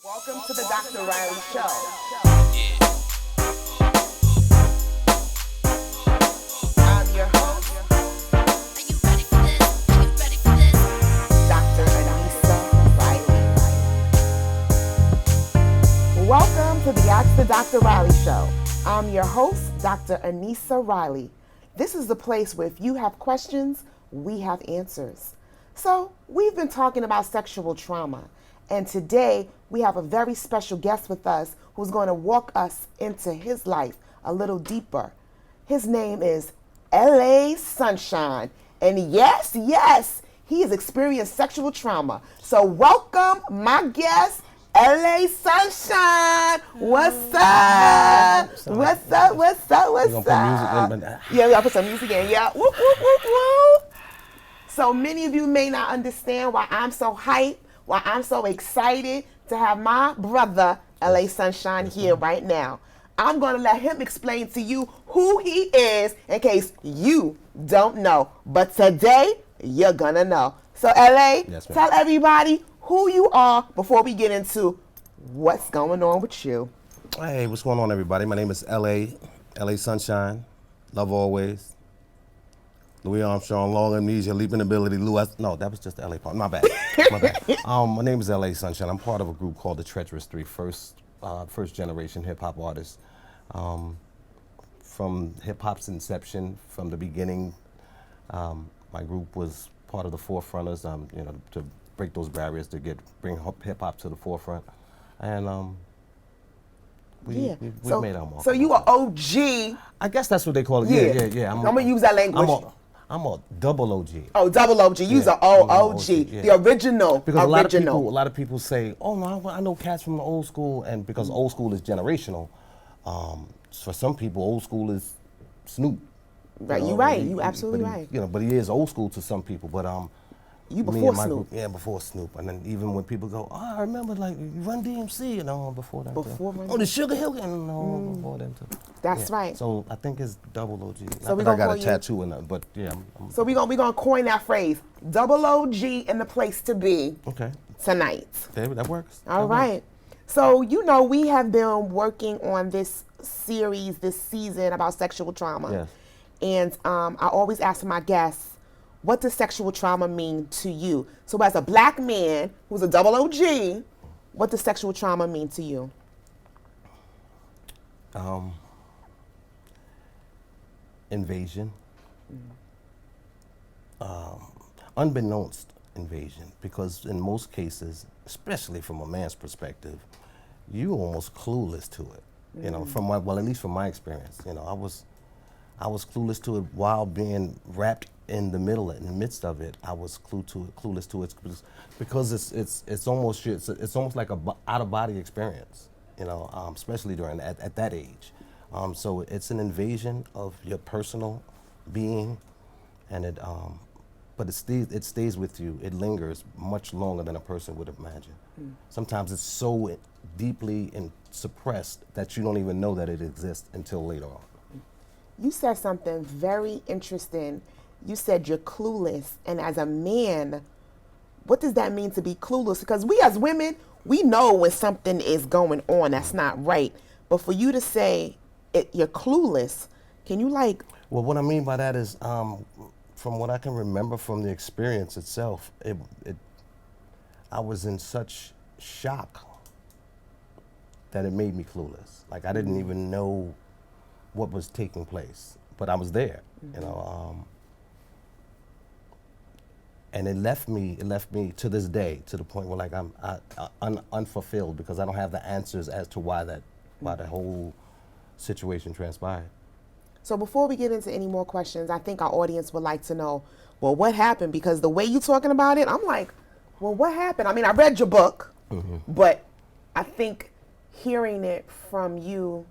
Welcome to the Dr. Reilly Show. I'm your host, Dr. Anissa Reilly. Welcome to the Ask the Dr. Reilly Show. I'm your host, Dr. Anissa Reilly. This is the place where if you have questions, we have answers. So, we've been talking about sexual trauma. And today, we have a very special guest with us who's going to walk us into his life a little deeper. His name is L.A. Sunshine. And yes, he has experienced sexual trauma. So welcome my guest, L.A. Sunshine. What's up? What's up? Yeah, we gotta put some music in. Yeah. Whoop, whoop, whoop, whoop. So many of you may not understand why I'm so hyped, why I'm so excited to have my brother, L.A. Sunshine, here right now. I'm going to let him explain to you who he is in case you don't know. But today, you're going to know. So, L.A., tell everybody who you are before we get into what's going on with you. Hey, what's going on, everybody? My name is L.A. Sunshine. Love always. Louis Armstrong, long amnesia, leaping ability, no, that was just the LA part. My bad. My name is L.A. Sunshine. I'm part of a group called the Treacherous Three, first generation hip hop artists. From hip hop's inception, from the beginning, my group was part of the forefronters, to break those barriers, to bring hip hop to the forefront. And we made our mark. So you are OG. I guess that's what they call it. Yeah. I'm gonna use that language. I'm a double OG. Oh, double OG. You's an OG. Yeah. The original. Because a lot of people say, oh no, I know cats from the old school, and because old school is generational, for some people, old school is Snoop. Right, you're right. You absolutely right. But he is old school to some people. But you before Snoop. Before Snoop. And then even when people go, oh, I remember like Run DMC, before that. Before Run DMC. Oh, the Sugar Hill, before them too. That's right. So I think it's double OG. So I got a tattoo in that, but yeah. So we're gonna coin that phrase, double OG in the place to be. Okay. Tonight. Okay, that works. All right. So we have been working on this series, this season about sexual trauma. Yes. And I always ask my guests, what does sexual trauma mean to you? So as a black man who's a double OG, what does sexual trauma mean to you? Invasion. Unbeknownst invasion, because in most cases, especially from a man's perspective, you're almost clueless to it. At least from my experience, I was clueless to it while being wrapped in the midst of it. I was clueless to it because it's almost like a out of body experience, especially at that age. So it's an invasion of your personal being, and but it stays with you. It lingers much longer than a person would imagine. Sometimes it's so deeply suppressed that you don't even know that it exists until later on. You said something very interesting. You said you're clueless, and as a man, what does that mean to be clueless? Because we as women, we know when something is going on that's not right. But for you to say you're clueless, can you Well, what I mean by that is, from what I can remember from the experience itself, I was in such shock that it made me clueless. Like I didn't even know what was taking place, but I was there, and it left me to this day to the point where I'm unfulfilled because I don't have the answers as to why the whole situation transpired. So before we get into any more questions, I think our audience would like to know, well, what happened? Because the way you're talking about it, I'm like, well, what happened? I mean, I read your book, but I think hearing it from you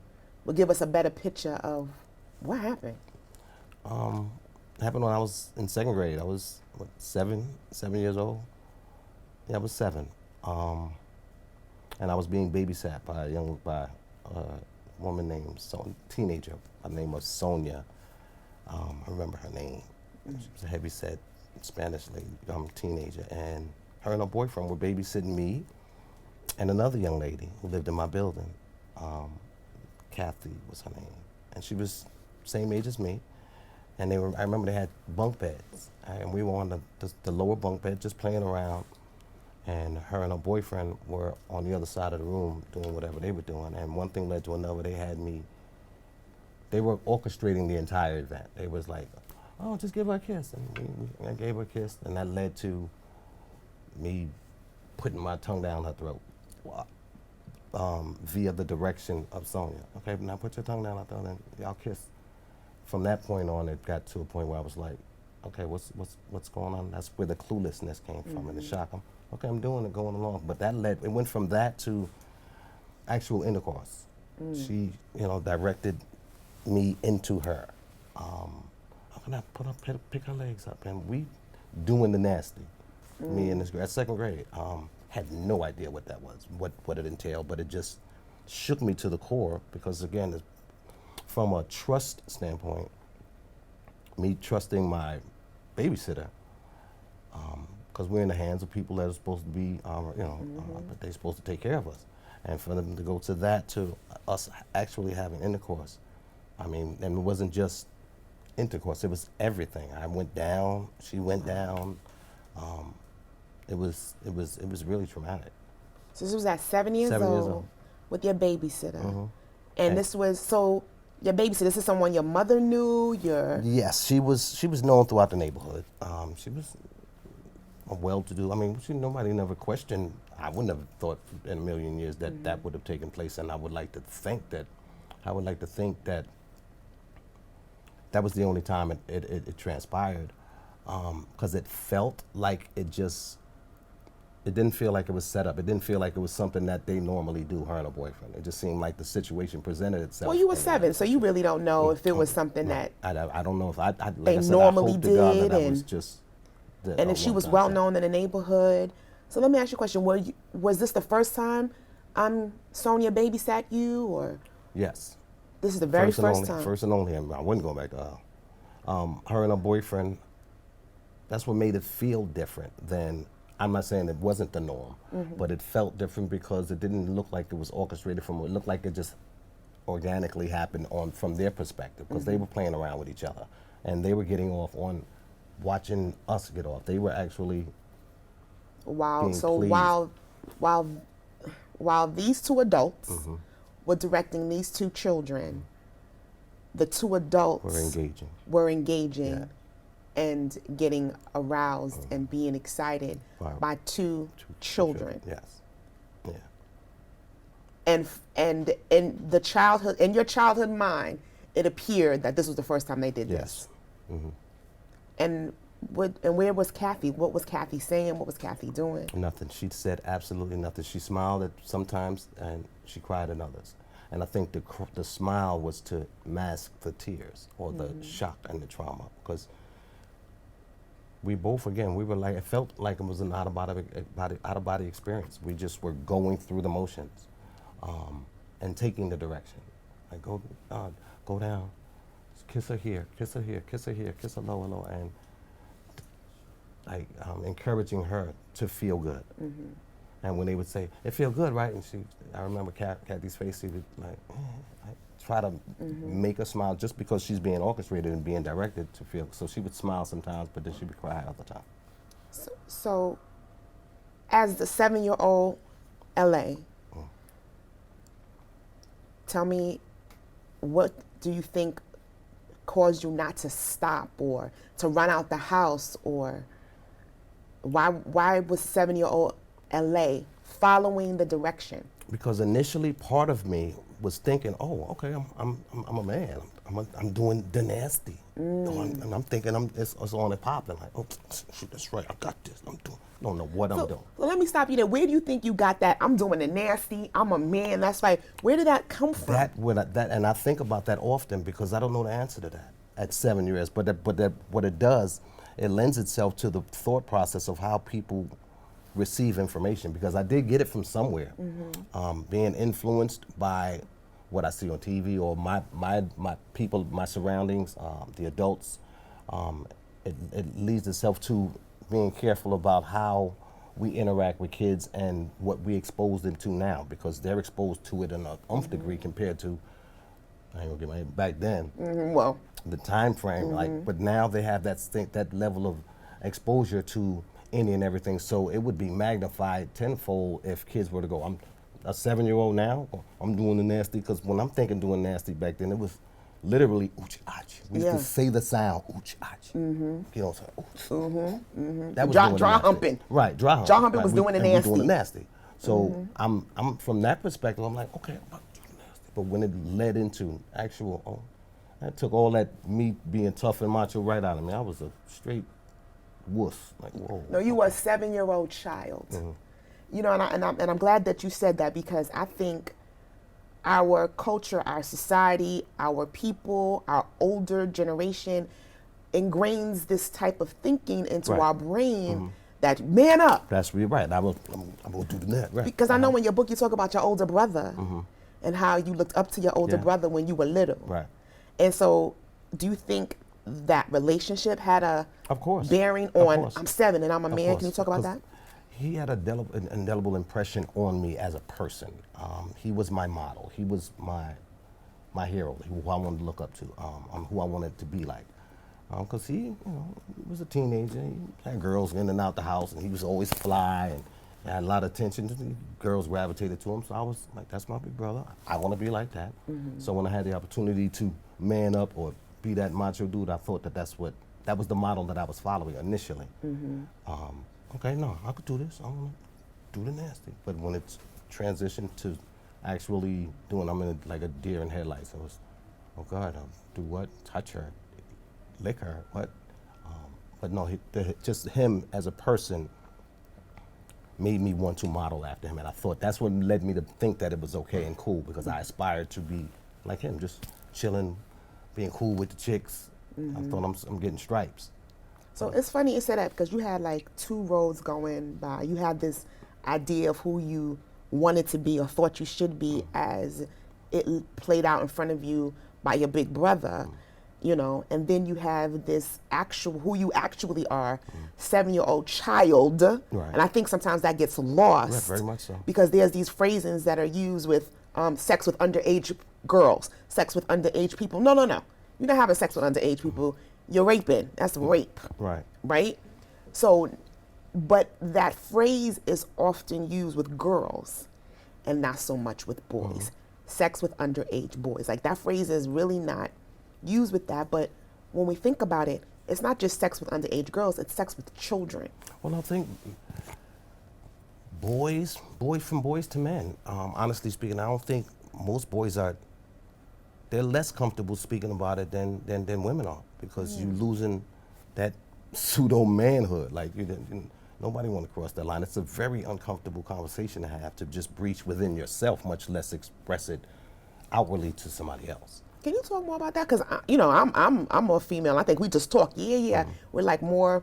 will give us a better picture of what happened. It happened when I was in second grade. I was, 7 years old? Yeah, I was 7. And I was being babysat by a woman named teenager by the name of Sonia. I remember her name. She was a heavyset Spanish lady, teenager. And her and her boyfriend were babysitting me and another young lady who lived in my building. Kathy was her name, and she was same age as me. And I remember they had bunk beds, and we were on the lower bunk bed just playing around. And her and her boyfriend were on the other side of the room doing whatever they were doing. And one thing led to another. They were orchestrating the entire event. They was like, oh, just give her a kiss. And I gave her a kiss, and that led to me putting my tongue down her throat via the direction of Sonia. Okay, now put your tongue down her throat and y'all kiss. From that point on, it got to a point where I was like, okay, what's going on? That's where the cluelessness came from and the shock. Okay, I'm doing it, going along. But it went from that to actual intercourse. She, directed me into her. How can I pick her legs up? And we doing the nasty. Me in this grade, second grade. Had no idea what that was, what it entailed, but it just shook me to the core because, again, from a trust standpoint, me trusting my babysitter, because we're in the hands of people that are supposed to be, but they're supposed to take care of us. And for them to go to that, to us actually having intercourse, and it wasn't just intercourse, it was everything. I went down, she went down. It was really traumatic. So this was at 7 years old with your babysitter. And this was, so your babysitter, this is someone your mother knew, Yes, she was known throughout the neighborhood. She was a well-to-do, nobody never questioned, I wouldn't have thought in a million years that that would have taken place, and I would like to think that that was the only time it transpired, because it felt like it didn't feel like it was set up. It didn't feel like it was something that they normally do, her and her boyfriend. It just seemed like the situation presented itself. Well, you were 7, so you really don't know if it was something that I don't know if like they I said, normally I hope to God did, that was just and if she was well known in the neighborhood. So let me ask you a question: was this the first time Sonia babysat you, or? Yes. This is the very first time. First and only. I wouldn't go back to her. Her and her boyfriend. That's what made it feel different than. I'm not saying it wasn't the norm, but it felt different because it didn't look like it was orchestrated from. It looked like it just organically happened from their perspective, because they were playing around with each other, and they were getting off on watching us get off. They were actually. Wow. So while these two adults were directing these two children, the two adults were engaging. Yeah. And getting aroused and being excited by two children. Yes. Yeah. And in your childhood mind, it appeared that this was the first time they did this. Yes. And where was Kathy? What was Kathy saying? What was Kathy doing? Nothing. She said absolutely nothing. She smiled at sometimes and she cried at others. And I think the smile was to mask the tears or the shock and the trauma, because we both, again, we were like, it felt like it was an out-of-body experience. We just were going through the motions and taking the direction. Like, go down, kiss her here, kiss her here, kiss her here, kiss her lower, and like encouraging her to feel good. And when they would say, it feel good, right? And I remember Kathy's face, she would like, try to make her smile just because she's being orchestrated and being directed to feel. So she would smile sometimes, but then she would cry all the time. So as the 7-year-old LA, tell me, what do you think caused you not to stop or to run out the house, or why was 7-year-old LA following the direction? Because initially part of me was thinking, oh, okay, I'm a man. I'm doing the nasty. And I'm thinking it's on and popping. Like, oh, shoot, that's right, I got this. I don't know what I'm doing. Well, let me stop you there. Where do you think you got that? I'm doing the nasty. I'm a man. That's right. Where did that come from? And I think about that often because I don't know the answer to that at 7 years. But what it does, it lends itself to the thought process of how people receive information, because I did get it from somewhere. Being influenced by what I see on TV or my people, my surroundings, the adults, it leads itself to being careful about how we interact with kids and what we expose them to now, because they're exposed to it in an degree compared to, I ain't gonna get my back then. Well, The time frame, like, but now they have that level of exposure to any and everything, so it would be magnified tenfold if kids were to go, I'm a 7-year-old now, I'm doing the nasty, because when I'm thinking doing nasty back then, it was literally ooch ach. We used to say the sound ooch ach. You know what I'm saying? That was doing the dry nasty. humping. Right, dry humping. Dry humping Right, was doing the and we nasty. doing the nasty. So I'm from that perspective, I'm like, okay, I'm about to do the nasty. But when it led into actual, that took all that me being tough and macho right out of me. I was a straight wuss. Like, whoa. No, you were a 7-year-old child. You know, and I'm glad that you said that, because I think our culture, our society, our people, our older generation ingrains this type of thinking into Right. our brain that man up. That's really right. I'm gonna do that. Right. Because I know in your book you talk about your older brother and how you looked up to your older brother when you were little. Right. And so, do you think that relationship had a Of course. bearing Of on, course. I'm 7 and I'm a Of man? course, Can you talk about 'cause that? He had an indelible impression on me as a person. He was my model. He was my hero, who I wanted to look up to, who I wanted to be like. Because he was a teenager. He had girls in and out the house, and he was always fly and had a lot of attention. Girls gravitated to him, so I was like, that's my big brother. I want to be like that. So when I had the opportunity to man up or be that macho dude, I thought that was the model that I was following initially. Okay, no, I could do this. I want to do the nasty. But when it's transitioned to actually doing, I'm in like a deer in headlights. I was, oh God, I'll do what? Touch her, lick her, what? But no, just him as a person made me want to model after him. And I thought that's what led me to think that it was okay and cool, because I aspired to be like him, just chilling, being cool with the chicks. I thought I'm getting stripes. So it's funny you say that, because you had like 2 roads going by. You had this idea of who you wanted to be or thought you should be as it played out in front of you by your big brother, you know, and then you have this who you actually are, 7-year-old child. Right. And I think sometimes that gets lost. Yeah, very much so. Because there's these phrases that are used with sex with underage girls, sex with underage people. No. You're not having sex with underage people. You're raping. That's rape. Right. Right? So, but that phrase is often used with girls and not so much with boys. Sex with underage boys. Like, that phrase is really not used with that. But when we think about it, it's not just sex with underage girls, it's sex with children. Well, I think boys from boys to men. Honestly speaking, I don't think most boys they're less comfortable speaking about it than women are, because you're losing that pseudo manhood. Like, nobody want to cross that line. It's a very uncomfortable conversation to have, to just breach within yourself, much less express it outwardly to somebody else. Can you talk more about that? Because I'm more female. I think we just talk. We're like more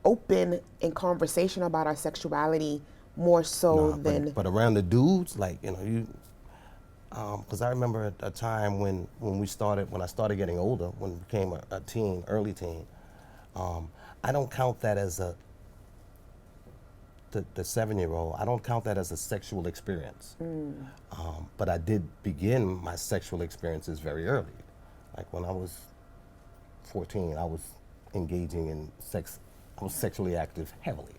open in conversation about our sexuality, more so than. But around the dudes, like, you. Because I remember a time when I started getting older, when I became a teen, early teen. I don't count that as the 7-year-old. I don't count that as a sexual experience. But I did begin my sexual experiences very early. Like when I was 14, I was engaging in sex. I was sexually active heavily.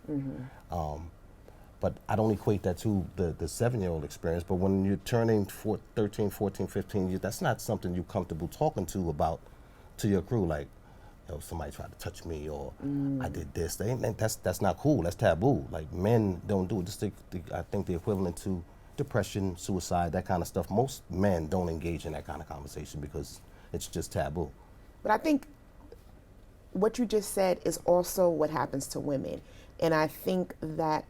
But I don't equate that to the 7-year-old experience. But when you're turning 13, 14, 15 years, that's not something you're comfortable talking to your crew. Like, somebody tried to touch me, or I did this. That's not cool. That's taboo. Like, men don't do it. I think the equivalent to depression, suicide, that kind of stuff. Most men don't engage in that kind of conversation because it's just taboo. But I think what you just said is also what happens to women. And I think that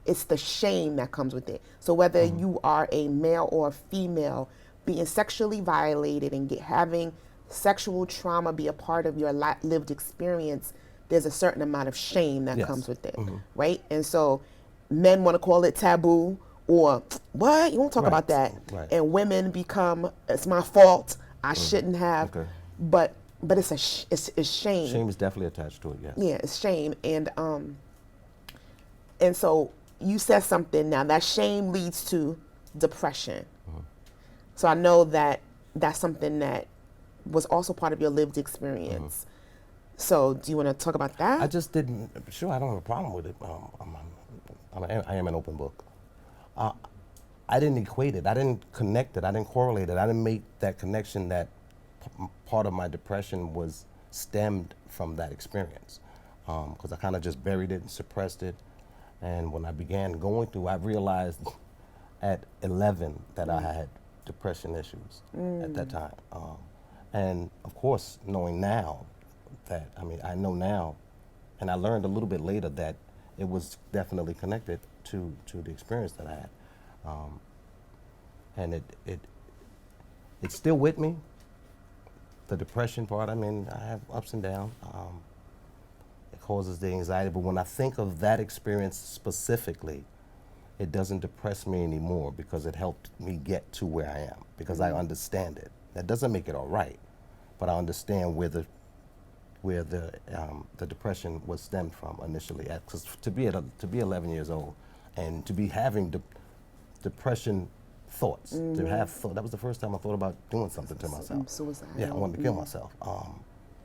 it's the shame that comes with it. So whether you are a male or a female, being sexually violated and having sexual trauma be a part of your lived experience, there's a certain amount of shame that comes with it, right? And so men want to call it taboo, or what? You won't talk about that. Right. And women become, it's my fault, I shouldn't have. Okay. But it's shame. Shame is definitely attached to it, yes. Yeah, it's shame. And And so you said something now that shame leads to depression. So I know that that's something that was also part of your lived experience. So do you want to talk about that? I just didn't, sure, I don't have a problem with it. I am an open book. I didn't equate it. I didn't connect it. I didn't correlate it. I didn't make that connection that part of my depression was stemmed from that experience. Because I kind of just buried it and suppressed it. And when I began going through, I realized at 11 that I had depression issues at that time. And of course, knowing now that, I know now, and I learned a little bit later that it was definitely connected to the experience that I had. And it's still with me, the depression part. I have ups and downs. It causes the anxiety, but when I think of that experience specifically, it doesn't depress me anymore because it helped me get to where I am, because I understand it. That doesn't make it all right, but I understand where the depression was stemmed from initially. Because to be 11 years old and to be having depression thoughts, that was the first time I thought about doing something to myself. Suicide. Yeah, I wanted to kill myself.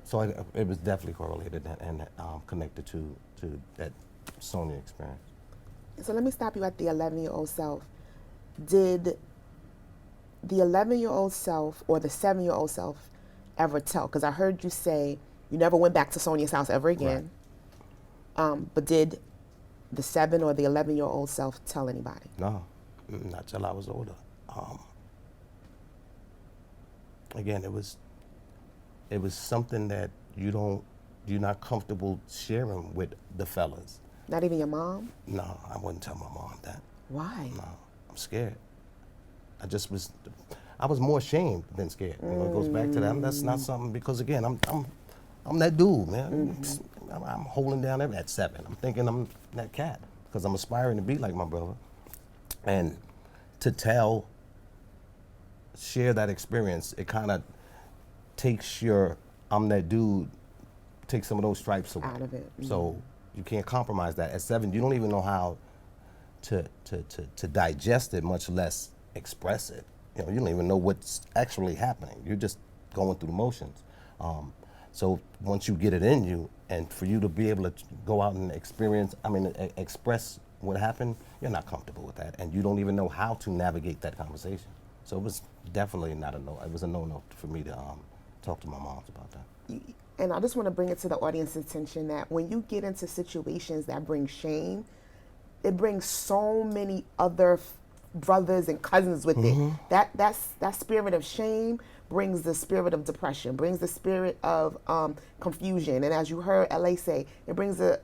So it was definitely correlated and connected to that Sonia experience. So let me stop you at the 11-year-old self. Did the 11-year-old self or the 7-year-old self ever tell? Because I heard you say you never went back to Sonia's house ever again. Right. But did the 7 or the 11-year-old self tell anybody? No, not till I was older. Again, it was something that you're not comfortable sharing with the fellas. Not even your mom? No, I wouldn't tell my mom that. Why? No, I'm scared. I was more ashamed than scared. You know, it goes back to that. That's not something, because again, I'm that dude, man. I'm holding down at 7. I'm thinking I'm that cat because I'm aspiring to be like my brother. And to share that experience, it kind of takes I'm that dude, takes some of those stripes away. Out of it. So you can't compromise that. At 7, you don't even know how to digest it, much less express it. You don't even know what's actually happening. You're just going through the motions. So once you get it in you, and for you to be able to go out and express what happened, you're not comfortable with that, and you don't even know how to navigate that conversation. So it was definitely not a no. It was a no for me to talk to my moms about that. And I just want to bring it to the audience's attention that when you get into situations that bring shame, it brings so many other brothers and cousins with it. That spirit of shame brings the spirit of depression, brings the spirit of confusion, and as you heard LA say, it brings the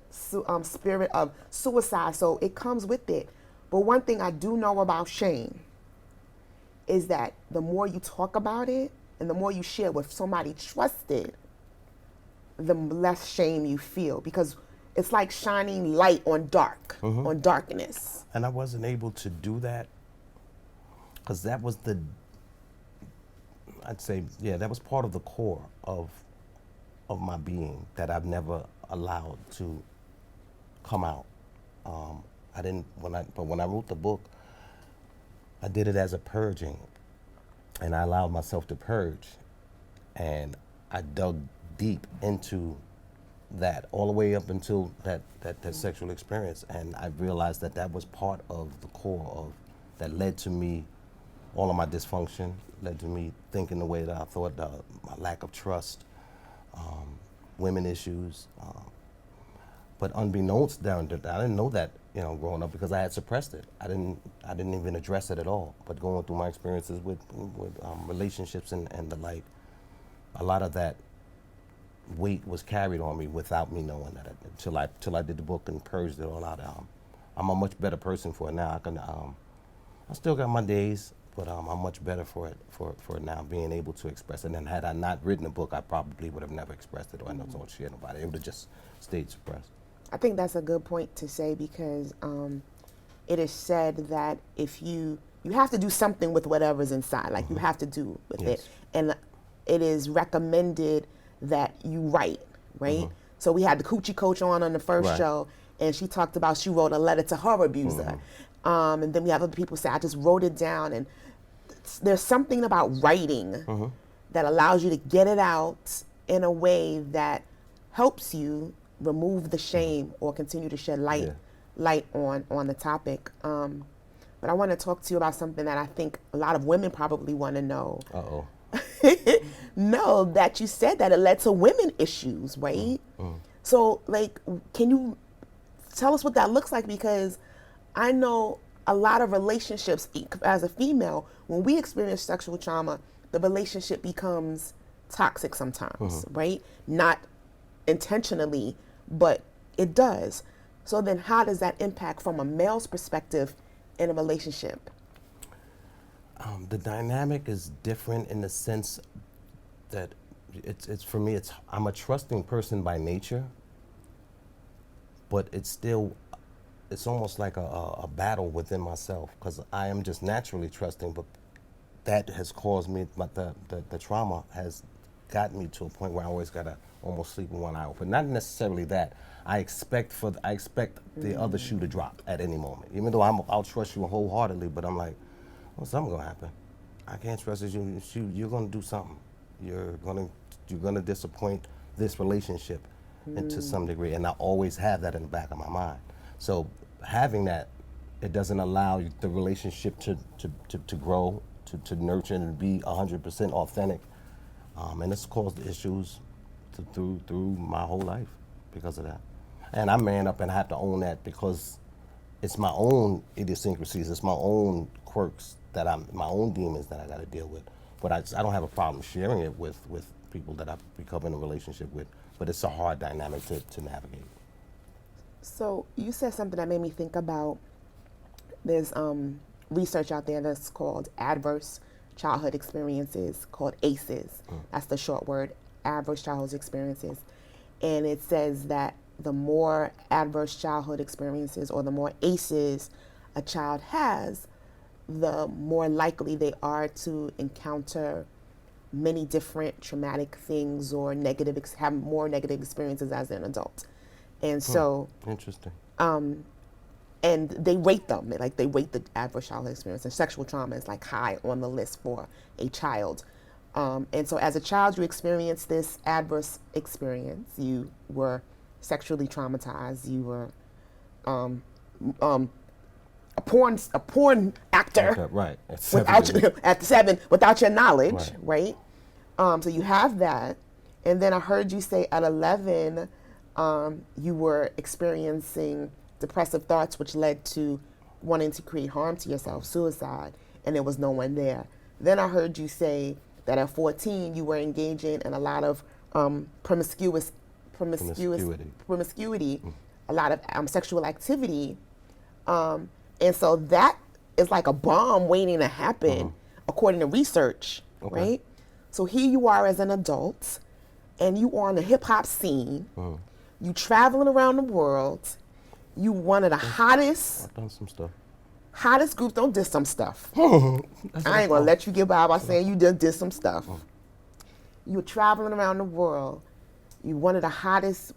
spirit of suicide. So it comes with it. But one thing I do know about shame is that the more you talk about it and the more you share with somebody trusted, the less shame you feel, because it's like shining light on darkness. And I wasn't able to do that because that was that was part of the core of my being that I've never allowed to come out. But when I wrote the book, I did it as a purging, and I allowed myself to purge, and I dug deep into that all the way up until that sexual experience, and I realized that was part of the core of that led to me, all of my dysfunction, led to me thinking the way that I thought, my lack of trust, women issues, but unbeknownst down there, I didn't know that, growing up, because I had suppressed it. I didn't even address it at all. But going through my experiences with relationships and the like, a lot of that weight was carried on me without me knowing that until I did the book and purged it all out. I'm a much better person for it now. I still got my days, but I'm much better for it now, being able to express it. And had I not written a book, I probably would have never expressed it, or I don't share nobody. It would have just stayed suppressed. I think that's a good point to say, because it is said that if you have to do something with whatever's inside, like you have to do with it. And it is recommended that you write, right? So we had the Coochie Coach on the first show, and she talked about she wrote a letter to her abuser. And then we have other people say, I just wrote it down. And there's something about writing that allows you to get it out in a way that helps you remove the shame or continue to shed light on the topic. But I want to talk to you about something that I think a lot of women probably want to know. Know that you said that it led to women issues, right? So, like, can you tell us what that looks like? Because I know a lot of relationships, as a female, when we experience sexual trauma, the relationship becomes toxic sometimes, right? Not intentionally, but it does. So then how does that impact from a male's perspective in a relationship? The dynamic is different in the sense that it's for me, I'm a trusting person by nature, but it's almost like a battle within myself, because I am just naturally trusting, but that has caused me, but the trauma has gotten me to a point where I always gotta almost sleep with one eye open. Not necessarily that. I expect the other shoe to drop at any moment. Even though I'll trust you wholeheartedly, but I'm like, well, something's gonna happen. I can't trust you. You're gonna do something. You're gonna disappoint this relationship to some degree, and I always have that in the back of my mind. So having that, it doesn't allow the relationship to grow, to nurture and be 100% authentic, and it's caused issues through my whole life because of that. And I man up and have to own that, because it's my own idiosyncrasies, it's my own quirks, my own demons that I got to deal with. But I don't have a problem sharing it with people that I've become in a relationship with. But it's a hard dynamic to navigate. So you said something that made me think about, there's research out there that's called adverse childhood experiences, called ACEs. That's the short word, adverse childhood experiences. And it says that the more adverse childhood experiences, or the more ACEs a child has, the more likely they are to encounter many different traumatic things or have more negative experiences as an adult. And so interesting. And they rate them, they rate the adverse childhood experience, and sexual trauma is like high on the list for a child. And so as a child, you experienced this adverse experience. You were sexually traumatized. You were a porn actor, okay, right? At 7 without your knowledge, right? So you have that, and then I heard you say at 11, you were experiencing depressive thoughts, which led to wanting to create harm to yourself, suicide, and there was no one there. Then I heard you say that at 14, you were engaging in a lot of promiscuity, a lot of sexual activity. And so that is like a bomb waiting to happen, according to research, right? So here you are as an adult, and you are on the hip hop scene. You traveling around the world. You one of the hottest. I've done some stuff. Hottest groups. Don't diss some stuff. I ain't gonna let you get by saying you just did some stuff. You're traveling around the world. You one of the hottest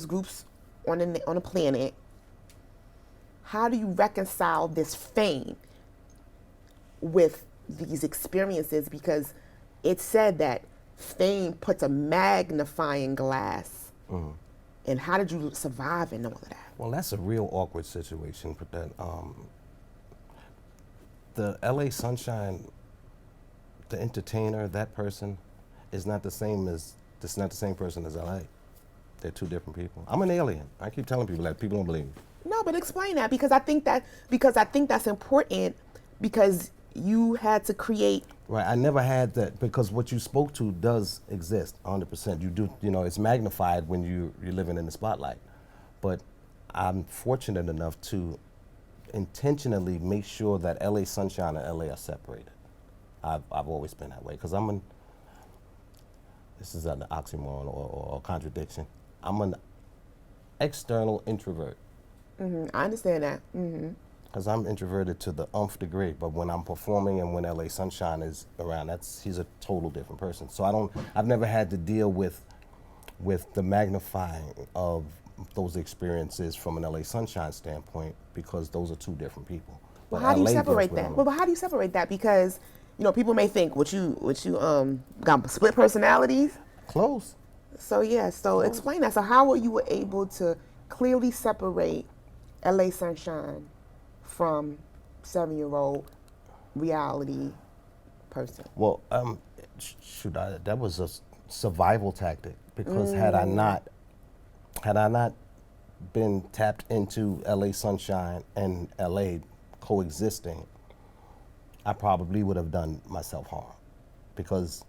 groups on the planet. How do you reconcile this fame with these experiences? Because it said that fame puts a magnifying glass. And how did you survive in all of that? Well, that's a real awkward situation. But that the LA Sunshine, the entertainer, that person, is not the same person as LA. They're two different people. I'm an alien. I keep telling people that. People don't believe me. No, but explain that, because I think that's important, because you had to create. Right, I never had that, because what you spoke to does exist 100%. You do, it's magnified when you're living in the spotlight. But I'm fortunate enough to intentionally make sure that LA Sunshine and LA are separated. I've always been that way, because this is an oxymoron or a contradiction. I'm an external introvert. I understand that. Because I'm introverted to the nth degree, but when I'm performing and when LA Sunshine is around, he's a total different person. So I've never had to deal with the magnifying of those experiences from an LA Sunshine standpoint because those are two different people. Well, But how do you LA separate versus that? Well, but how do you separate that? Because people may think what you got split personalities. close. So yeah, so Close. explain that. So how were you able to clearly separate LA Sunshine from 7-year-old reality person? Well, that was a survival tactic because had I not been tapped into LA Sunshine and LA coexisting, I probably would have done myself harm because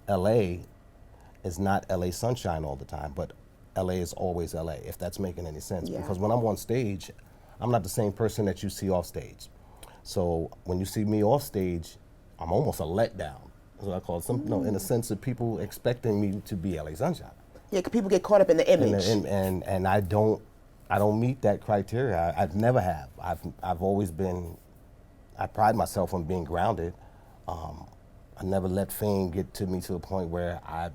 LA is not LA Sunshine all the time, but LA is always LA, if that's making any sense. Yeah. Because when I'm on stage, I'm not the same person that you see off stage. So when you see me off stage, I'm almost a letdown. That's what I call it. In the sense of people expecting me to be LA Sunshine. Yeah, 'cause people get caught up in the image. And I don't meet that criteria. I've never have. I've always been. I pride myself on being grounded. I never let fame get to me to a point where I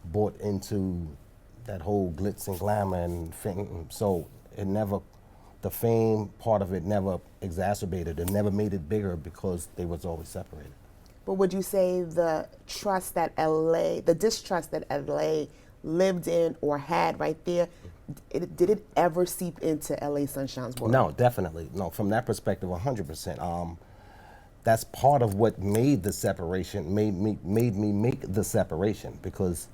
bought into that whole glitz and glamour and fame. So the fame part of it never exacerbated. It never made it bigger because they was always separated. But would you say the distrust that LA lived in or had right there, did it ever seep into LA Sunshine's world? No, definitely. No, from that perspective, 100%. That's part of what made the separation, made me make the separation because,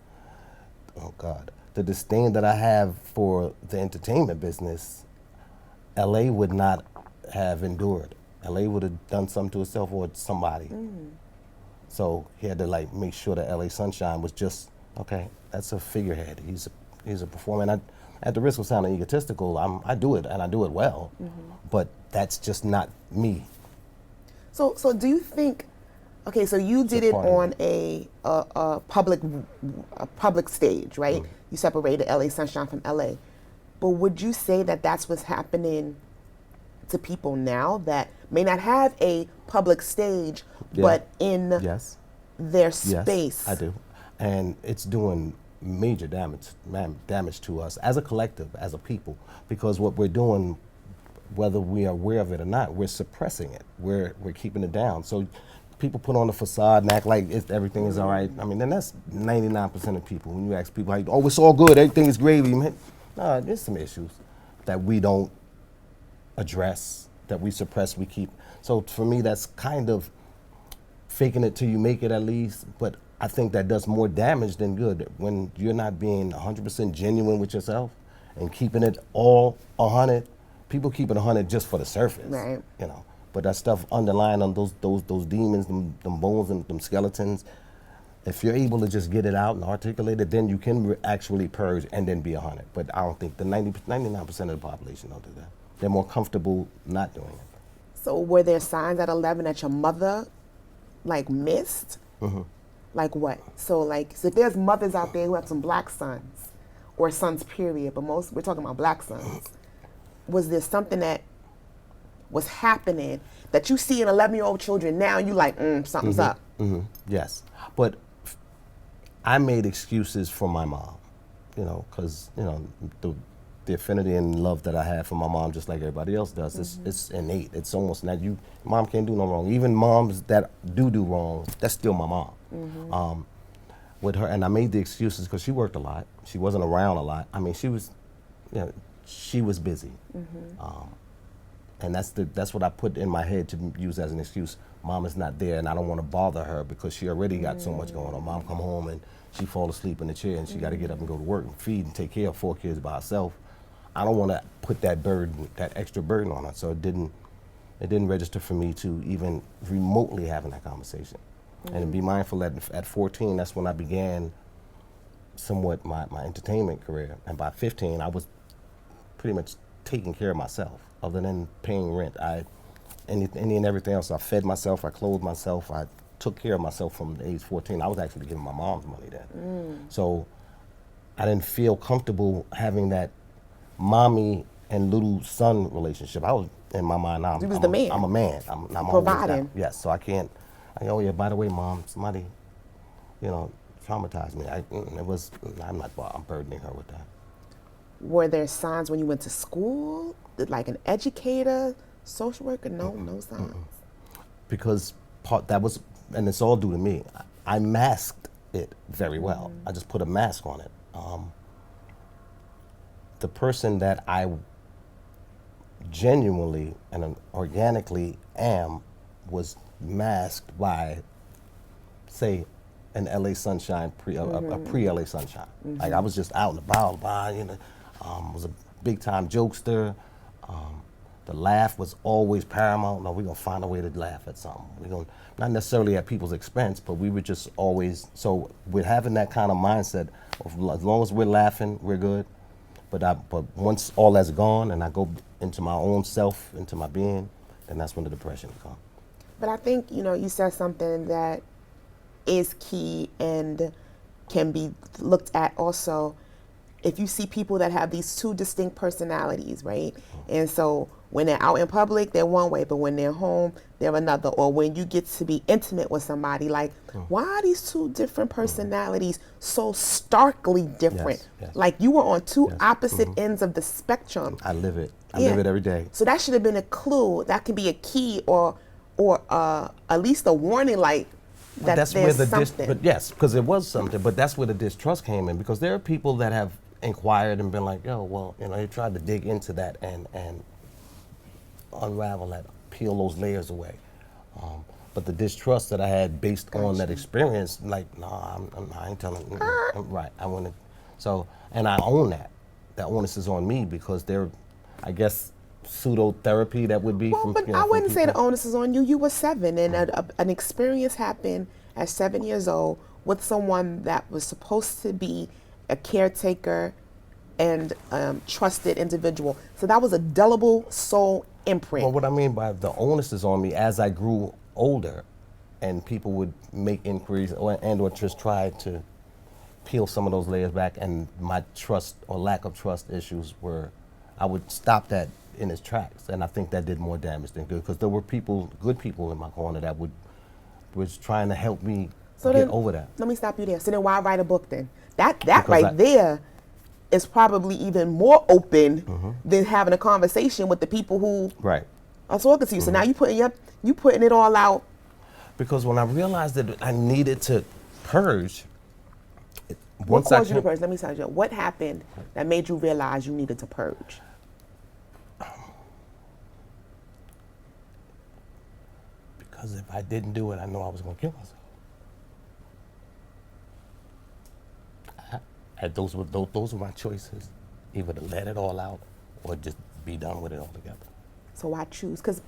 oh God, the disdain that I have for the entertainment business, LA would not have endured. LA would have done something to itself or somebody. So he had to make sure that LA Sunshine was just, okay, that's a figurehead. He's a performer. And at the risk of sounding egotistical, I do it and I do it well, but that's just not me. So do you think? Okay, so you did it on a public stage, right? You separated LA Sunshine from LA, but would you say that that's what's happening to people now that may not have a public stage, but in their space? Yes, I do, and it's doing major damage to us as a collective, as a people, because what we're doing, whether we are aware of it or not, we're suppressing it. We're keeping it down. So people put on the facade and act like everything is all right. I mean, then that's 99% of people. When you ask people, oh, it's all good, everything is gravy. Man. No, there's some issues that we don't address, that we suppress, we keep. So for me, that's kind of faking it till you make it at least. But I think that does more damage than good when you're not being 100% genuine with yourself and keeping it all 100. People keep it 100 just for the surface, right? But that stuff underlying on those demons, them bones and them skeletons, if you're able to just get it out and articulate it, then you can actually purge and then be 100. But I don't think the 99% of the population don't do that. They're more comfortable not doing it. So were there signs at 11 that your mother, missed? Like what? So if there's mothers out there who have some black sons, or sons period, but we're talking about black sons. Was there something that was happening that you see in 11-year-old children now and you something's up? Yes, but I made excuses for my mom, because, the affinity and love that I have for my mom, just like everybody else does, it's innate. It's almost not mom can't do no wrong. Even moms that do wrong, that's still my mom. With her, and I made the excuses because she worked a lot. She wasn't around a lot. I mean, she was busy. And that's what I put in my head to use as an excuse. Mom is not there, and I don't want to bother her because she already got so much going on. Mom come home and she fall asleep in the chair, and she got to get up and go to work and feed and take care of 4 kids by herself. I don't want to put that extra burden on her. So it didn't register for me to even remotely having that conversation. And be mindful that at 14, that's when I began somewhat my entertainment career. And by 15, I was pretty much taking care of myself, other than paying rent. Any and everything else, I fed myself, I clothed myself, I took care of myself from the age 14. I was actually giving my mom's money then. So I didn't feel comfortable having that mommy and little son relationship. I was, in my mind, I'm the man. I'm a man. I'm providing. Yes, so I can't. Oh yeah, by the way, Mom, somebody, traumatized me. I'm burdening her with that. Were there signs when you went to school? Like an educator, social worker? No signs. Because that was, and it's all due to me. I masked it very well. I just put a mask on it. The person that I genuinely and organically am was masked by, say, an LA Sunshine, a pre-LA Sunshine. Like I was just out and about, was a big time jokester. The laugh was always paramount. No, we're gonna find a way to laugh at something. We're gonna, not necessarily at people's expense, but we were just always, so with having that kind of mindset, as long as we're laughing, we're good. But once all that's gone and I go into my own self, into my being, then that's when the depression comes. But I think, you said something that is key and can be looked at also. If you see people that have these two distinct personalities, right? And so when they're out in public, they're one way, but when they're home, they're another. Or when you get to be intimate with somebody, like, why are these two different personalities so starkly different? Yes. Like you were on two opposite ends of the spectrum. I live it. I live it every day. So that should have been a clue. That can be a key or at least a warning light that that's there's where the something. but yes, because it was something. But that's where the distrust came in, because there are people that have inquired and been like, yo, well, they tried to dig into that and unravel that, peel those layers away. But the distrust that I had based on that experience, like, I ain't telling. Right, I want to. So, and I own that. That onus is on me because they're, I guess, pseudo therapy that would be. Well, from, but I wouldn't say the onus is on you. You were 7, and an experience happened at 7 years old with someone that was supposed to be a caretaker and trusted individual. So that was a indelible soul imprint. Well, what I mean by the onus is on me as I grew older, and people would make inquiries or just try to peel some of those layers back, and my trust or lack of trust issues were, I would stop that in its tracks, and I think that did more damage than good, because there were good people in my corner that was trying to help me get over that. Let me stop you there. So then why write a book then? That right there is probably even more open than having a conversation with the people who are talking to you. So now you putting it all out. Because when I realized that I needed to purge, What caused you to purge? Let me tell you. What happened that made you realize you needed to purge? Because if I didn't do it, I know I was going to kill myself. Those were my choices, either to let it all out or just be done with it altogether. So why choose? Because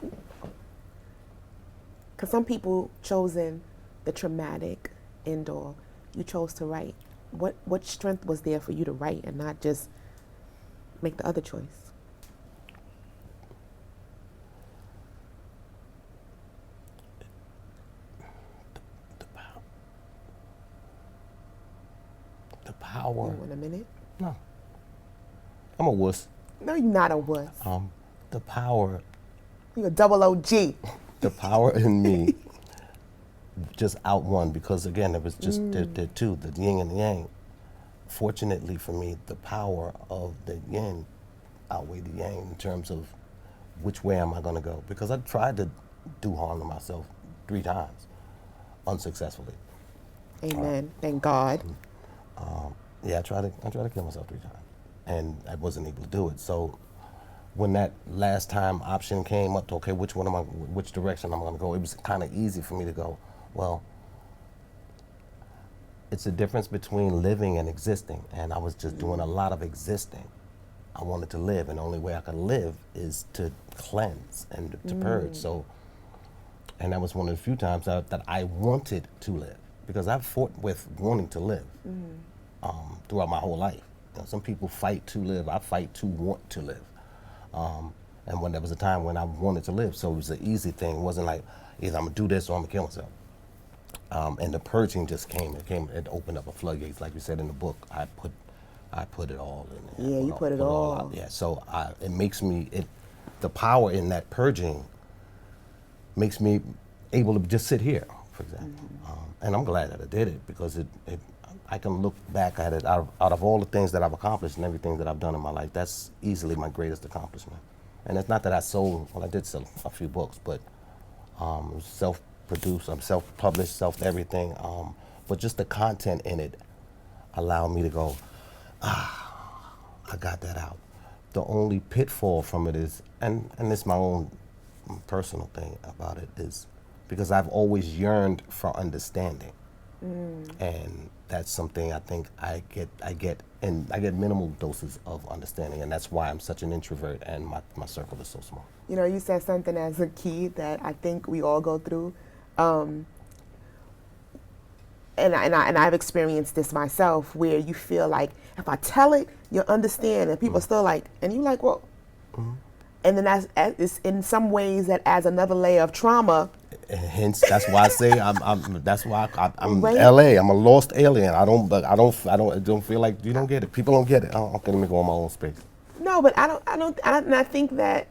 some people chosen the traumatic end all. You chose to write. What strength was there for you to write and not just make the other choice? The power. You want a minute? No. I'm a wuss. No, you're not a wuss. The power. You're a double OG. The power in me just outwon, because again, it was just the two, the yin and the yang. Fortunately for me, the power of the yin outweighed the yang in terms of which way am I going to go. Because I tried to do harm to myself 3 times, unsuccessfully. Amen. Thank God. Yeah, I tried to kill myself 3 times, and I wasn't able to do it. So when that last time option came up to, okay, which direction I'm going to go, it was kind of easy for me to go, well, it's a difference between living and existing, and I was just doing a lot of existing. I wanted to live, and the only way I could live is to cleanse and to purge. So, and that was one of the few times that I wanted to live, because I've fought with wanting to live throughout my whole life. Some people fight to live. I fight to want to live. And when there was a time when I wanted to live, so it was an easy thing. It wasn't like either I'm gonna do this or I'm gonna kill myself. And the purging just came. It opened up a floodgates, like you said in the book. I put it all in there. Yeah, you put it all out. Yeah, so it makes me the power in that purging makes me able to just sit here, for example. And I'm glad that I did it, because I can look back at it out of all the things that I've accomplished and everything that I've done in my life. That's easily my greatest accomplishment. And it's not that I sold, well, I did sell a few books, but self-produced, I'm self-published, self-everything. But just the content in it allowed me to go, I got that out. The only pitfall from it is, and it's my own personal thing about it, is because I've always yearned for understanding. And that's something I think I get minimal doses of understanding, and that's why I'm such an introvert and my circle is so small. You know, you said something as a key that I think we all go through. And I've experienced this myself, where you feel like if I tell it, you'll understand, and people are still like, and you're like, well, and then it's in some ways that adds another layer of trauma. And hence, that's why I say I'm Right. LA. I'm a lost alien. I don't feel like you don't get it. People don't get it. I'm gonna go in my own space. No, but and I think that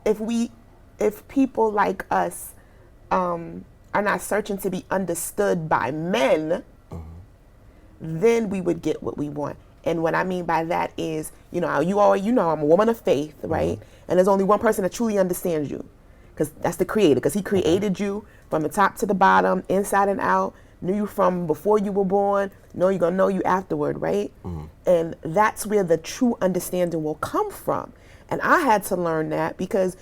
if people like us are not searching to be understood by men, then we would get what we want. And what I mean by that is, you know I'm a woman of faith, right? And there's only one person that truly understands you, because that's the Creator, because He created you from the top to the bottom, inside and out, knew you from before you were born, know you're gonna know you afterward, right? And that's where the true understanding will come from. And I had to learn that because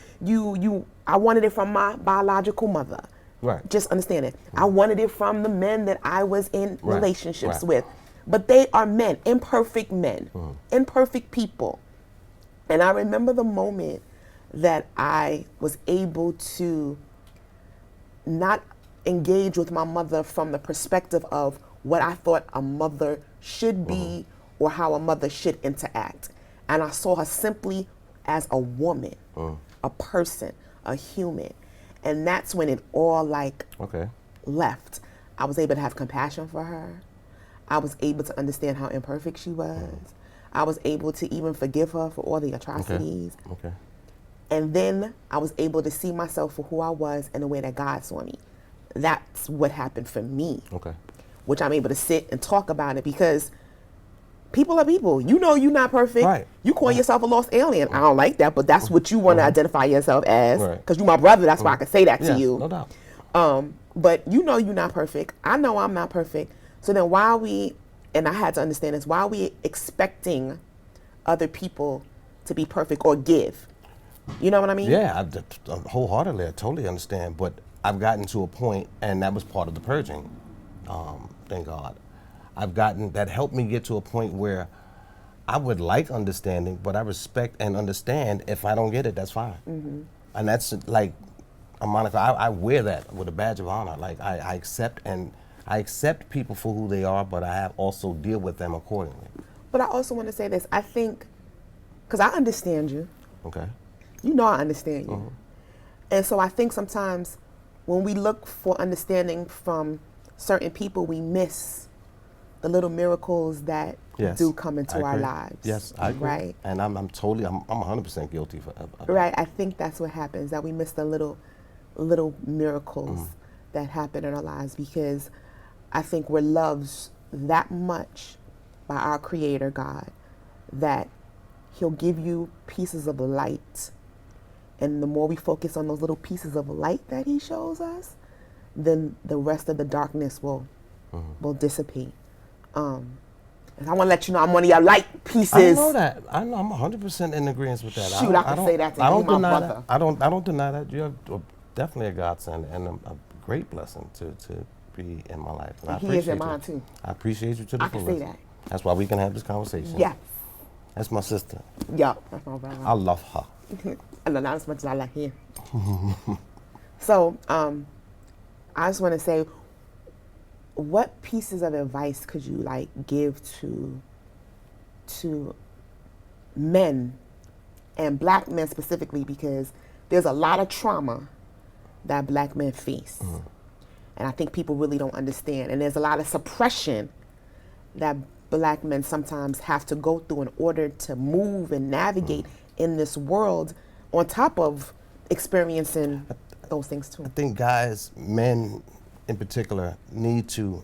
I wanted it from my biological mother. Right. Just understand it. I wanted it from the men that I was in relationships Right. with. But they are men, imperfect men, imperfect people. And I remember the moment that I was able to not engage with my mother from the perspective of what I thought a mother should be or how a mother should interact. And I saw her simply as a woman, a person, a human. And that's when it all left. I was able to have compassion for her. I was able to understand how imperfect she was. I was able to even forgive her for all the atrocities. Okay. And then I was able to see myself for who I was and the way that God saw me. That's what happened for me. Okay. Which I'm able to sit and talk about it, because people are people. You know you're not perfect. Right. You call yourself a lost alien. I don't like that, but that's what you want to identify yourself as. Right. Because you're my brother, that's why I can say that to you. No doubt. But you know you're not perfect. I know I'm not perfect. So then and I had to understand this, why are we expecting other people to be perfect or give? You know what I mean? Yeah, wholeheartedly, I totally understand. But I've gotten to a point, and that was part of the purging, thank God. That helped me get to a point where I would like understanding, but I respect and understand. If I don't get it, that's fine. And that's like, Monica, I wear that with a badge of honor. Like I accept people for who they are, but I have also deal with them accordingly. But I also want to say this. I think, because I understand you. Okay. You know I understand you. And so I think sometimes when we look for understanding from certain people, we miss the little miracles that do come into our lives. Yes, I agree. Right? And I'm 100% guilty of right. I think that's what happens, that we miss the little miracles that happen in our lives, because I think we're loved that much by our Creator God that He'll give you pieces of light. And the more we focus on those little pieces of light that He shows us, then the rest of the darkness will dissipate. And I want to let you know I'm one of your light pieces. I know that. I know. I'm 100% in agreement with that. Shoot, I can say that to you, my brother. I don't deny that. You're definitely a godsend and a great blessing to be in my life. And He is in mine too. I appreciate you to the I can fullest. say that. That's why we can have this conversation. Yes. That's my sister. Yeah, that's my brother. I love her. I know, not as much as I like him. So, I just want to say, what pieces of advice could you give to men, and black men specifically, because there's a lot of trauma that black men face. And I think people really don't understand. And there's a lot of suppression that black men sometimes have to go through in order to move and navigate in this world, on top of experiencing those things too. I think men in particular need to,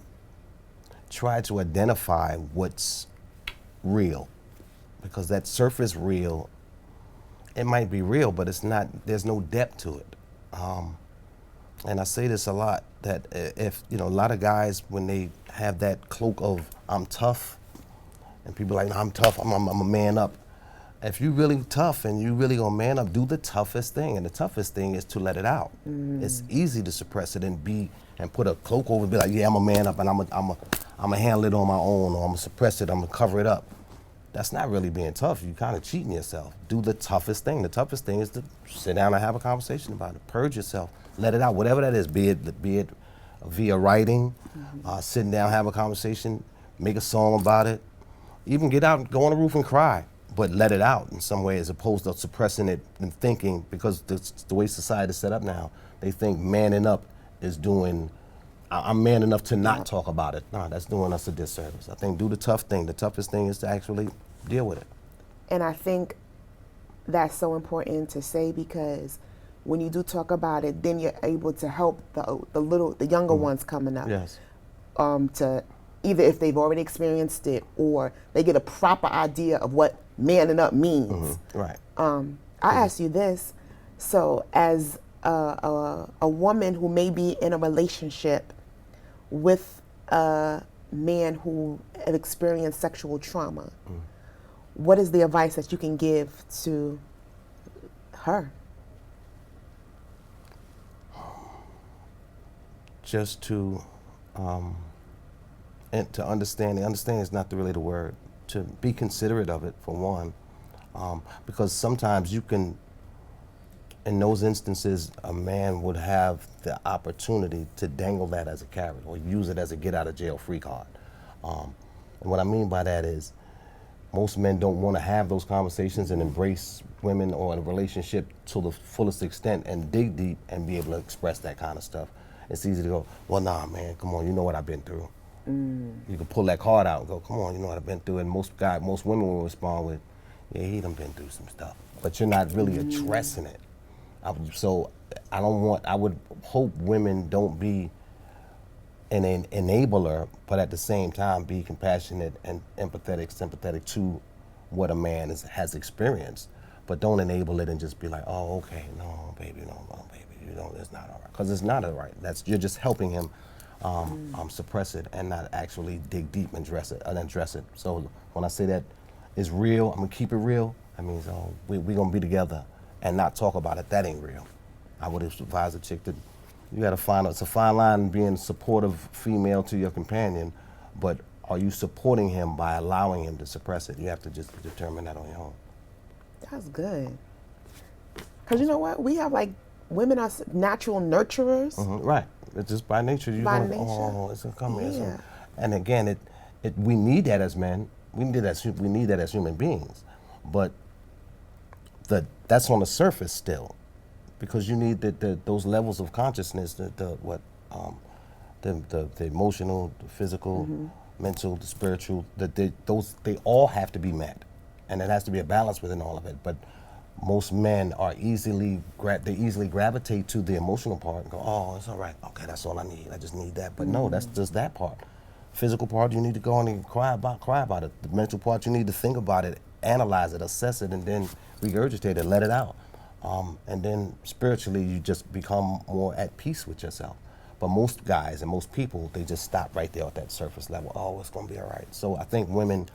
try to identify what's real, because that surface real, it might be real, but it's not. There's no depth to it. And I say this a lot, that if, a lot of guys, when they have that cloak of I'm tough, and people are like, no, I'm tough, I'm a man up. If you really tough and you really gonna man up, do the toughest thing, and the toughest thing is to let it out. It's easy to suppress it and put a cloak over and be like, yeah, I'm a man up and I'm a handle it on my own, or I'm gonna suppress it, I'm gonna cover it up. That's not really being tough. You're kind of cheating yourself. Do the toughest thing. The toughest thing is to sit down and have a conversation about it. Purge yourself. Let it out. Whatever that is, be it via writing, sitting down, have a conversation, make a song about it. Even get out and go on the roof and cry, but let it out in some way, as opposed to suppressing it and thinking, because the way society is set up now, they think manning up is doing, I'm man enough to not talk about it. No, that's doing us a disservice. I think do the tough thing. The toughest thing is to actually deal with it. And I think that's so important to say, because when you do talk about it, then you're able to help the younger ones coming up. Yes. To either, if they've already experienced it, or they get a proper idea of what manning up means. Right. I ask you this, so as a woman who may be in a relationship with a man who have experienced sexual trauma, what is the advice that you can give to her? Just to, and to understand is not really the word, to be considerate of it, for one, because sometimes you can, in those instances, a man would have the opportunity to dangle that as a carrot, or use it as a get out of jail free card. And what I mean by that is, most men don't want to have those conversations and embrace women or a relationship to the fullest extent and dig deep and be able to express that kind of stuff. It's easy to go, well, nah, man, come on, you know what I've been through. You can pull that card out and go, come on, you know what I've been through. And most women will respond with, yeah, he done been through some stuff. But you're not really addressing it. So I would hope women don't be an enabler, but at the same time be compassionate and sympathetic to what a man has experienced. But don't enable it and just be like, oh, okay, no, baby, it's not all right. Because it's not all right. You're just helping him suppress it and not actually dig deep and address it. So when I say that it's real, I'm gonna keep it real, that means we're gonna be together and not talk about it. That ain't real. I would advise a chick that you gotta it's a fine line being a supportive female to your companion, but are you supporting him by allowing him to suppress it? You have to just determine that on your own. That's good. Because you know what? We have women are natural nurturers. Right. It's just by nature. It's gonna come here. So, and again, we need that as men. We need that as human beings. But that's on the surface still, because you need those levels of consciousness, the emotional, the physical, mental, the spiritual. They all have to be met, and it has to be a balance within all of it. But most men are easily gravitate to the emotional part and go, oh, it's all right. Okay, that's all I need. I just need that. But no, that's just that part. Physical part, you need to go on and cry about it. The mental part, you need to think about it, analyze it, assess it, and then regurgitate it, let it out. And then spiritually, you just become more at peace with yourself. But most guys and most people, they just stop right there at that surface level. Oh, it's gonna be all right. So I think women,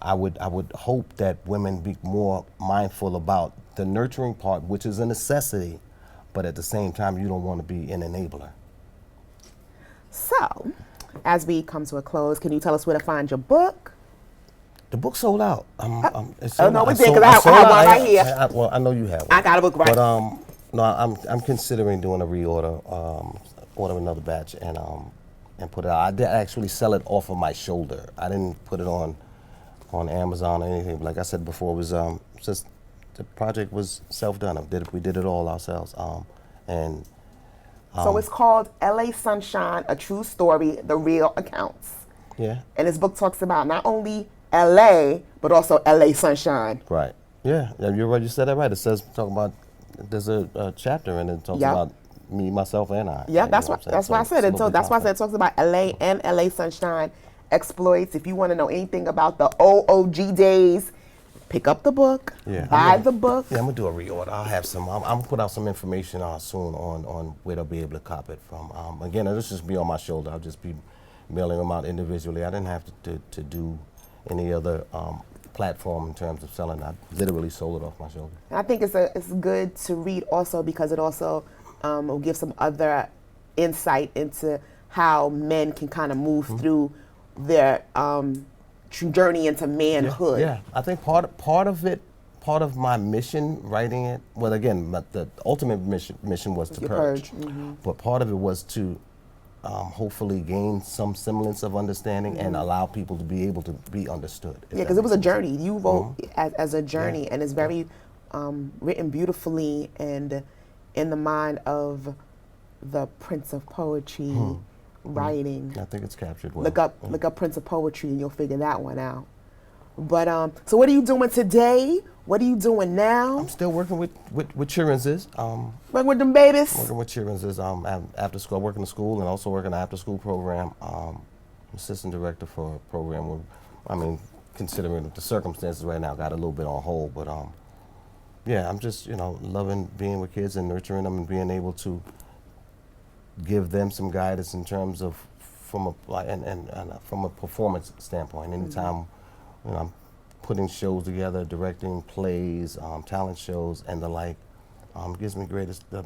I would hope that women be more mindful about the nurturing part, which is a necessity, but at the same time, you don't want to be an enabler. So, as we come to a close, can you tell us where to find your book? The book sold out. No, we did, because I have one right here. Well, I know you have one. I got a book right. But no, I'm considering doing a reorder, order another batch, and put it out. I did actually sell it off of my shoulder. I didn't put it on Amazon or anything. Like I said before, it was just the project was self-done. We did it all ourselves. So it's called L.A. Sunshine: A True Story, The Real Accounts. Yeah. And this book talks about not only L.A. but also L.A. Sunshine. Right. Yeah. You're right. You said that right. It says there's a chapter and it talks about me, myself, and I. Yeah. That's why I said it. So that's why I said it talks about L.A. and L.A. Sunshine exploits. If you want to know anything about the OOG days, pick up the book, buy the book. Yeah, I'm gonna do a reorder. I'll have some. I'm gonna put out some information soon on where they'll be able to cop it from. Again, it'll just be on my shoulder. I'll just be mailing them out individually. I didn't have to do any other platform in terms of selling. I literally sold it off my shoulder. And I think it's good to read also because it also will give some other insight into how men can kind of move through their journey into manhood. Yeah, I think part of my mission writing it, well, again, the ultimate mission was to purge. But part of it was to hopefully gain some semblance of understanding and allow people to be able to be understood. Yeah, because it was a journey. You wrote as a journey, and it's very written beautifully and in the mind of the Prince of Poetry writing. I think it's captured well. Look up Prince of Poetry and you'll figure that one out. But so what are you doing today? What are you doing now? I'm still working with children's. Working with them babies? Working with children's. After school, I work in the school and also work in an after school program. Assistant director for a program where, considering the circumstances right now, got a little bit on hold. But yeah, I'm just, loving being with kids and nurturing them and being able to give them some guidance in terms of from a performance standpoint. Anytime I'm putting shows together, directing plays, talent shows, and the like, gives me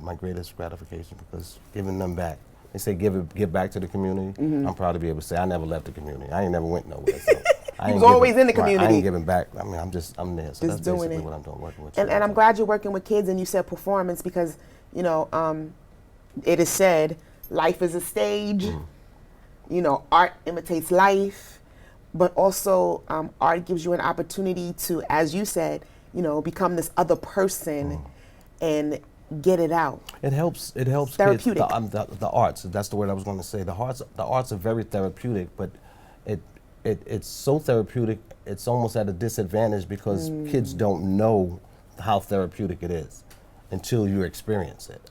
my greatest gratification because giving them back. They say give back to the community. I'm proud to be able to say I never left the community. I ain't never went nowhere. So I was always in the community. I ain't giving back. I'm there. So just that's doing basically it. what I'm doing, working with and I'm glad you're working with kids and you said performance because, it is said life is a stage. Art imitates life, but also art gives you an opportunity to, as you said, become this other person and get it out. It helps therapeutic. Kids. The arts, that's the word I was going to say. The arts are very therapeutic, but it's so therapeutic, it's almost at a disadvantage because kids don't know how therapeutic it is until you experience it.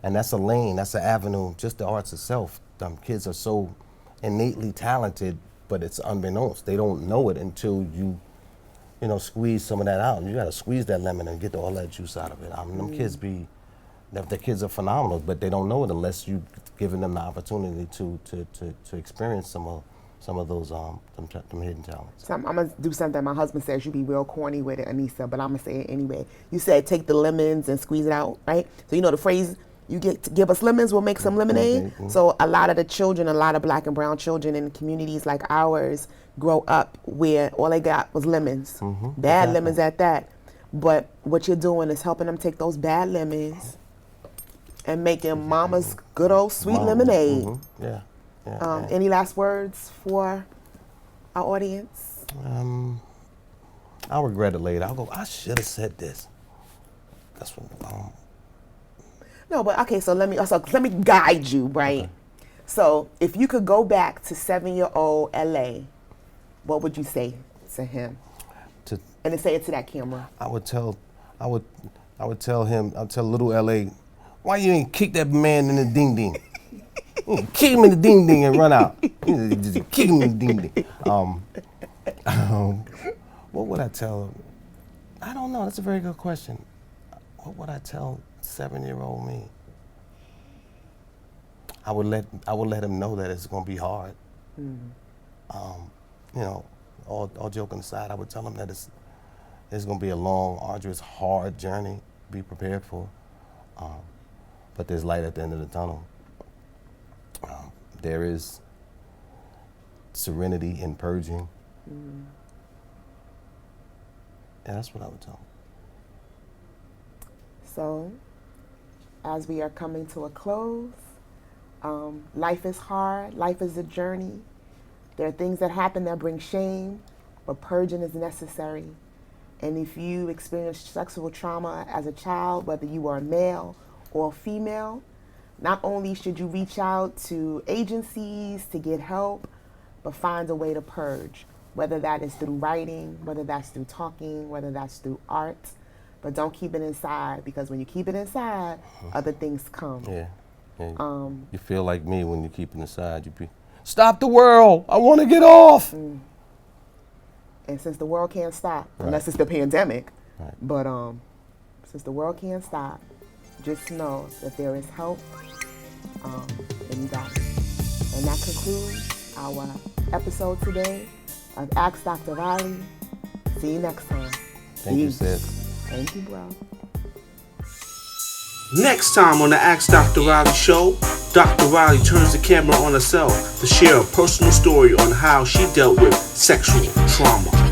And that's a lane, that's an avenue, just the arts itself. Kids are so innately talented, but it's unbeknownst. They don't know it until you squeeze some of that out. You gotta squeeze that lemon and get all that juice out of it. Them kids the kids are phenomenal, but they don't know it unless you've given them the opportunity to experience some of those them hidden talents. So I'm gonna do something my husband says. You be real corny with it, Anissa, but I'm gonna say it anyway. You said take the lemons and squeeze it out, right? So the phrase, you give us lemons, we'll make some lemonade. So a lot of the children, a lot of black and brown children in communities like ours grow up where all they got was lemons, bad lemons at that. But what you're doing is helping them take those bad lemons and making mama's good old sweet lemonade. Yeah. Any last words for our audience? I'll regret it later. I'll go, I should have said this. That's what No, but okay, so let me guide you, right? Okay. So if you could go back to 7-year-old LA, what would you say to him? And then say it to that camera. I would tell little LA, why you ain't kick that man in the ding ding? Kick him in the ding ding and run out. Just kick him in the ding ding. What would I tell him? I don't know. That's a very good question. What would I tell 7-year-old me? I would let him know that it's gonna be hard. All joking aside, I would tell him that it's gonna be a long, arduous, hard journey. Be prepared for, but there's light at the end of the tunnel. There is serenity in purging. And that's what I would tell him. So, as we are coming to a close, life is hard, life is a journey. There are things that happen that bring shame, but purging is necessary. And if you experienced sexual trauma as a child, whether you are a male or female, not only should you reach out to agencies to get help, but find a way to purge, whether that is through writing, whether that's through talking, whether that's through art. But don't keep it inside, because when you keep it inside, other things come. Yeah. You feel like me when you keep it inside. Stop the world. I want to get off. And since the world can't stop, Right. unless it's the pandemic, Right. but since the world can't stop, just know that there is help, and you got it. And that concludes our episode today of Ask Dr. Reilly. See you next time. Thank you, Peace. sis. Thank you, bro. Next time on the Ask Dr. Reilly show, Dr. Reilly turns the camera on herself to share a personal story on how she dealt with sexual trauma.